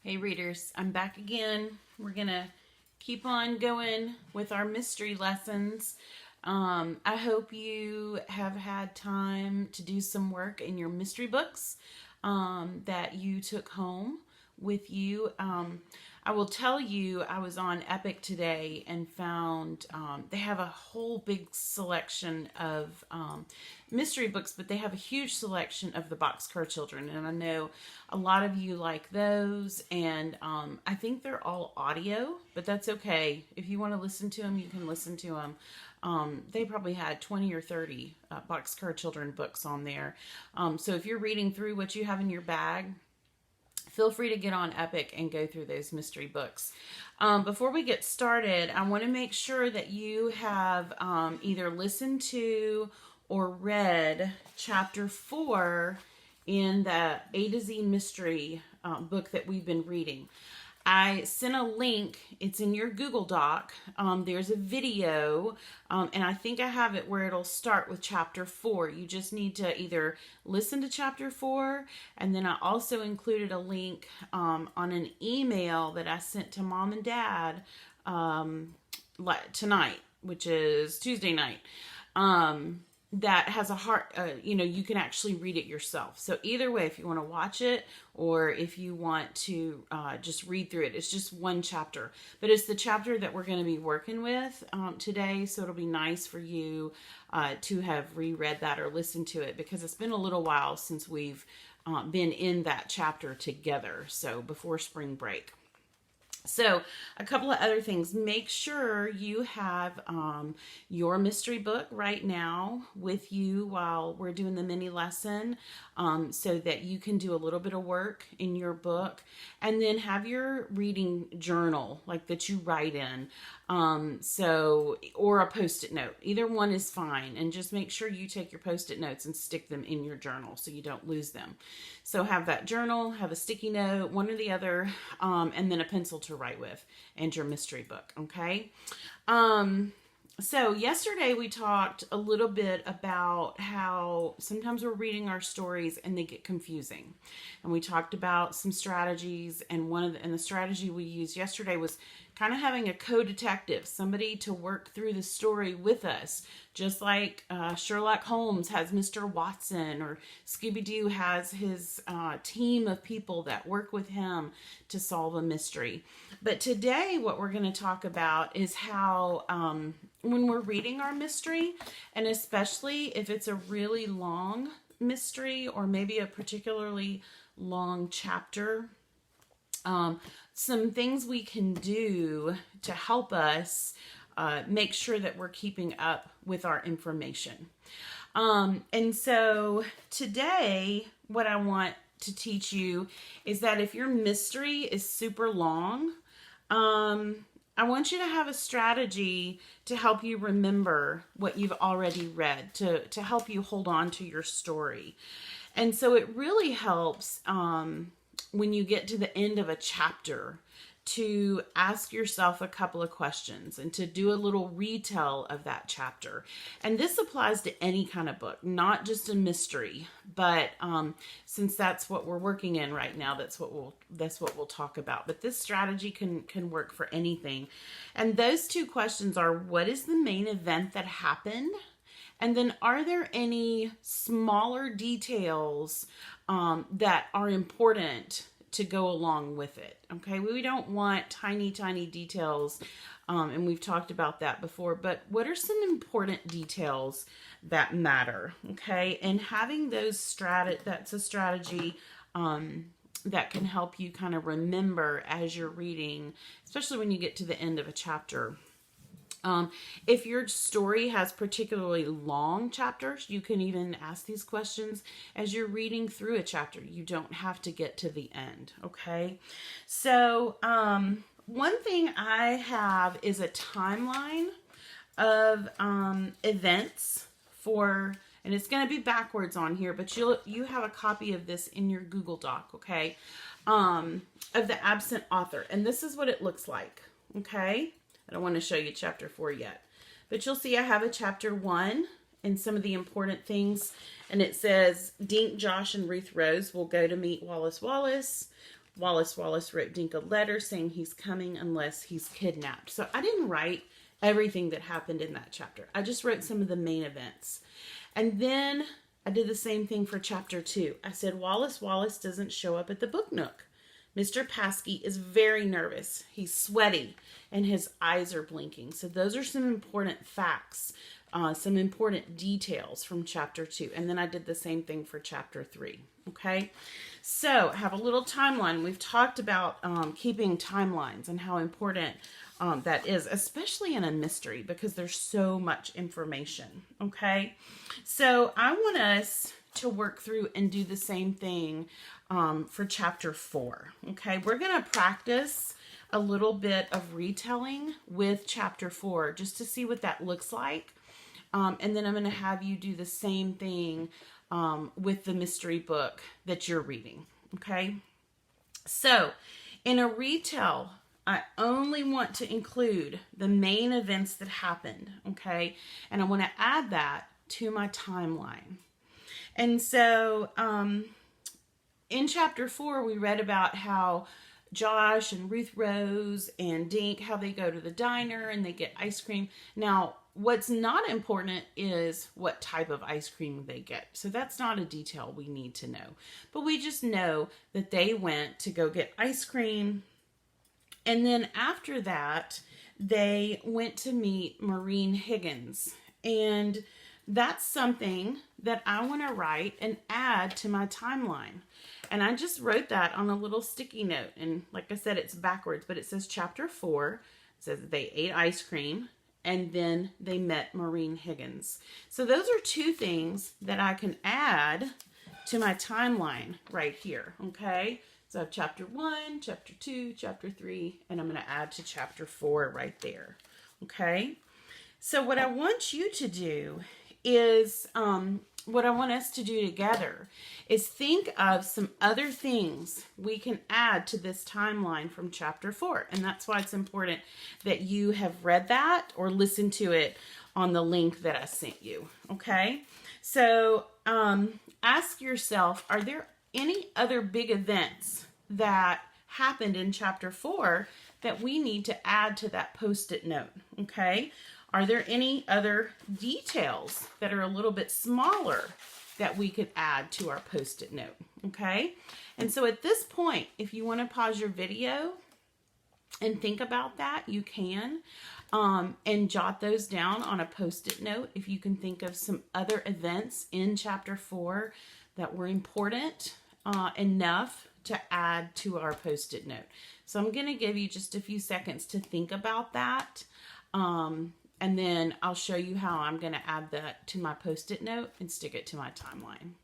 Hey readers, I'm back again. We're gonna keep on going with our mystery lessons. I hope you have had time to do some work in your mystery books that you took home with you. I will tell you, I was on Epic today and found they have a whole big selection of mystery books, but they have a huge selection of the Boxcar Children. And I know a lot of you like those, and I think they're all audio, but that's okay. If you want to listen to them, you can listen to them. They probably had 20 or 30 Boxcar Children books on there. So if you're reading through what you have in your bag, feel free to get on Epic and go through those mystery books. Before we get started, I want to make sure that you have either listened to or read chapter 4 in the A to Z mystery book that we've been reading. I sent a link. It's in your Google Doc. There's a video, and I think I have it where it'll start with chapter 4. You just need to either listen to chapter 4, and then I also included a link on an email that I sent to Mom and Dad tonight, which is Tuesday night. That has a heart, you can actually read it yourself. So either way, if you want to watch it or if you want to just read through it, it's just one chapter. But it's the chapter that we're going to be working with today. So it'll be nice for you to have reread that or listened to it, because it's been a little while since we've been in that chapter together. So before spring break. So a couple of other things. Make sure you have your mystery book right now with you while we're doing the mini lesson, so that you can do a little bit of work in your book, and then have your reading journal like that you write in. Or a post-it note. Either one is fine. And just make sure you take your post-it notes and stick them in your journal so you don't lose them. So have that journal, have a sticky note, one or the other, and then a pencil to write with, and your mystery book, okay? So yesterday we talked a little bit about how sometimes we're reading our stories and they get confusing. And we talked about some strategies, and the strategy we used yesterday was kind of having a co-detective, somebody to work through the story with us, just like Sherlock Holmes has Mr. Watson, or Scooby-Doo has his team of people that work with him to solve a mystery. But today what we're going to talk about is how when we're reading our mystery, and especially if it's a really long mystery or maybe a particularly long chapter, some things we can do to help us make sure that we're keeping up with our information. And so today, what I want to teach you is that if your mystery is super long, I want you to have a strategy to help you remember what you've already read, to help you hold on to your story. And so it really helps when you get to the end of a chapter to ask yourself a couple of questions and to do a little retell of that chapter. And this applies to any kind of book, not just a mystery, but since that's what we're working in right now, that's what we'll talk about. But this strategy can work for anything. And those two questions are: what is the main event that happened? And then, are there any smaller details that are important to go along with it? Okay, we don't want tiny details, and we've talked about that before, but what are some important details that matter? Okay, and having those that's a strategy that can help you kind of remember as you're reading, especially when you get to the end of a chapter. If your story has particularly long chapters, you can even ask these questions as you're reading through a chapter. You don't have to get to the end, okay? So, one thing I have is a timeline of events and it's going to be backwards on here, but you have a copy of this in your Google Doc, okay? Of the absent author, and this is what it looks like, okay? I don't want to show you chapter 4 yet, but you'll see I have a chapter 1 and some of the important things. And it says Dink, Josh, and Ruth Rose will go to meet Wallace Wallace. Wallace Wallace wrote Dink a letter saying he's coming unless he's kidnapped. So I didn't write everything that happened in that chapter. I just wrote some of the main events. And then I did the same thing for chapter 2. I said Wallace Wallace doesn't show up at the book nook. Mr. Paskey is very nervous. He's sweaty and his eyes are blinking. So those are some important facts, some important details from chapter 2. And then I did the same thing for chapter 3. Okay, so have a little timeline. We've talked about keeping timelines and how important that is, especially in a mystery, because there's so much information. Okay, so I want us to work through and do the same thing for chapter 4. Okay, we're going to practice a little bit of retelling with chapter 4 just to see what that looks like. And then I'm going to have you do the same thing with the mystery book that you're reading. Okay, so in a retell, I only want to include the main events that happened. Okay, and I want to add that to my timeline. And so in chapter 4, we read about how Josh and Ruth Rose and Dink, how they go to the diner and they get ice cream. Now, what's not important is what type of ice cream they get. So that's not a detail we need to know. But we just know that they went to go get ice cream. And then after that, they went to meet Maureen Higgins. And that's something that I want to write and add to my timeline. And I just wrote that on a little sticky note. And like I said, it's backwards, but it says chapter 4. It says they ate ice cream and then they met Maureen Higgins. So those are two things that I can add to my timeline right here. Okay. So I have chapter 1, chapter 2, chapter 3, and I'm going to add to chapter 4 right there. Okay. So what I want you to do is, what I want us to do together is think of some other things we can add to this timeline from chapter 4. And that's why it's important that you have read that or listened to it on the link that I sent you. Okay. So, ask yourself, are there any other big events that happened in chapter 4 that we need to add to that post-it note? Okay. Are there any other details that are a little bit smaller that we could add to our post-it note? Okay. And so at this point, if you want to pause your video and think about that, you can, and jot those down on a post-it note. If you can think of some other events in chapter 4 that were important enough to add to our post-it note. So I'm going to give you just a few seconds to think about that. And then I'll show you how I'm going to add that to my post-it note and stick it to my timeline.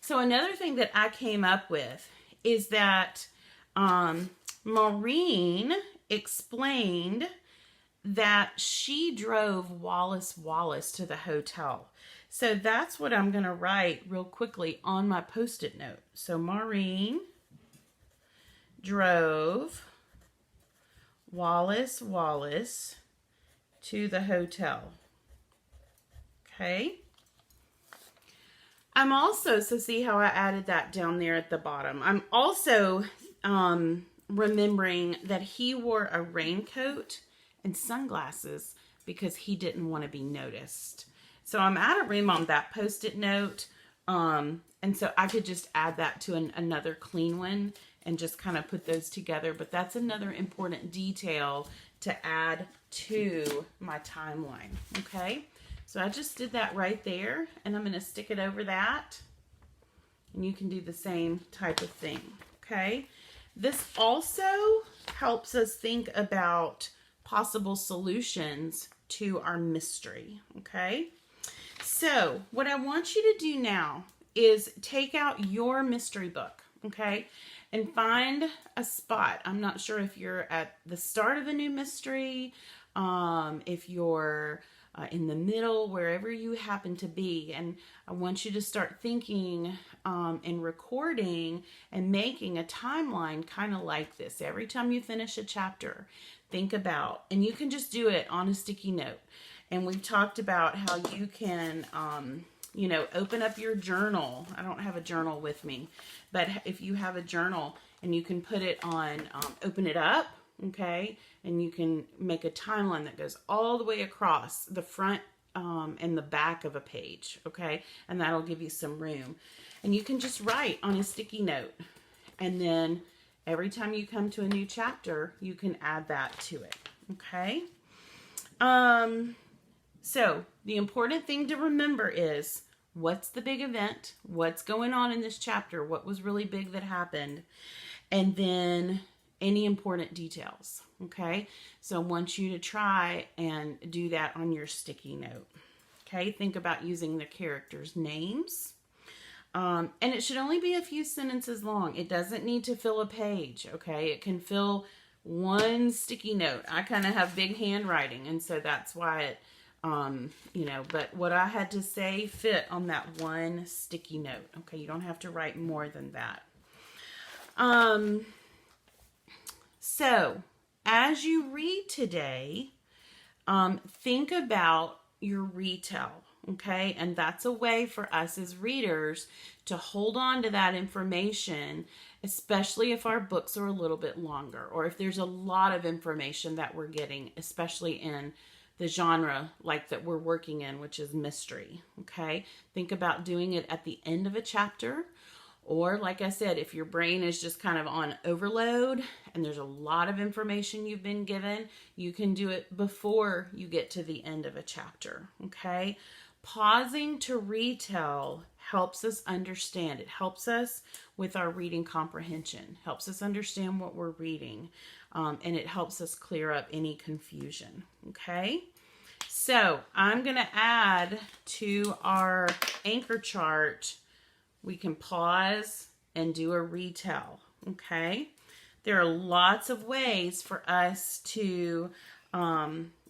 So another thing that I came up with is that Maureen explained that she drove Wallace Wallace to the hotel. So that's what I'm going to write real quickly on my post-it note. So Maureen drove Wallace Wallace to the hotel. Okay. I'm also, so see how I added that down there at the bottom. I'm also remembering that he wore a raincoat and sunglasses because he didn't want to be noticed. So I'm out of room on that post-it note. And so I could just add that to another clean one and just kind of put those together. But that's another important detail to add to my timeline. Okay. So I just did that right there, and I'm going to stick it over that. And you can do the same type of thing. Okay. This also helps us think about possible solutions to our mystery. Okay. So what I want you to do now is take out your mystery book. Okay. And find a spot. I'm not sure if you're at the start of a new mystery, if you're in the middle, wherever you happen to be. And I want you to start thinking and recording and making a timeline kind of like this. Every time you finish a chapter, think about, and you can just do it on a sticky note. And we've talked about how you can, open up your journal. I don't have a journal with me, but if you have a journal and you can put it on, open it up, okay? And you can make a timeline that goes all the way across the front and the back of a page, okay? And that'll give you some room. And you can just write on a sticky note. And then every time you come to a new chapter, you can add that to it, okay? So the important thing to remember is, what's the big event? What's going on in this chapter? What was really big that happened? And then any important details, okay? So I want you to try and do that on your sticky note, okay? Think about using the characters' names. And it should only be a few sentences long. It doesn't need to fill a page, okay? It can fill one sticky note. I kind of have big handwriting, and so that's why it, but what I had to say fit on that one sticky note, okay? You don't have to write more than that. So as you read today, think about your retell, okay? And that's a way for us as readers to hold on to that information, especially if our books are a little bit longer, or if there's a lot of information that we're getting, especially in the genre like that we're working in, which is mystery, okay? Think about doing it at the end of a chapter, or like I said, if your brain is just kind of on overload and there's a lot of information you've been given, you can do it before you get to the end of a chapter, okay? Pausing to retell helps us understand. It helps us with our reading comprehension, helps us understand what we're reading, and it helps us clear up any confusion, okay? So I'm going to add to our anchor chart, we can pause and do a retell, okay? There are lots of ways for us to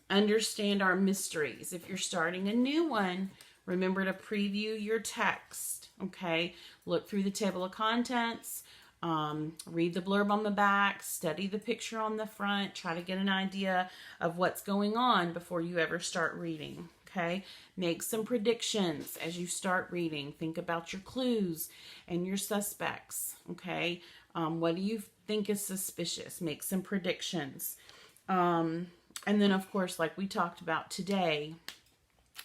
understand our mysteries. If you're starting a new one, remember to preview your text, okay? Look through the table of contents, read the blurb on the back, study the picture on the front, try to get an idea of what's going on before you ever start reading, okay? Make some predictions as you start reading. Think about your clues and your suspects, okay? What do you think is suspicious? Make some predictions. And then, of course, like we talked about today,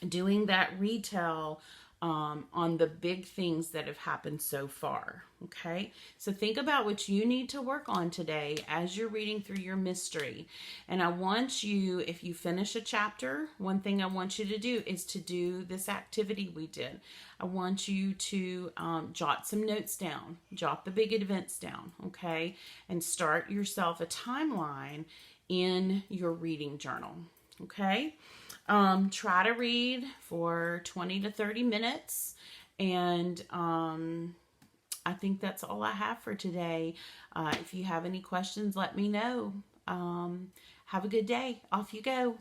doing that retell on the big things that have happened so far, okay? So think about what you need to work on today as you're reading through your mystery. And I want you, if you finish a chapter, one thing I want you to do is to do this activity we did. I want you to jot some notes down, jot the big events down, okay? And start yourself a timeline in your reading journal, okay? Try to read for 20 to 30 minutes. And I think that's all I have for today. If you have any questions, let me know. Have a good day. Off you go.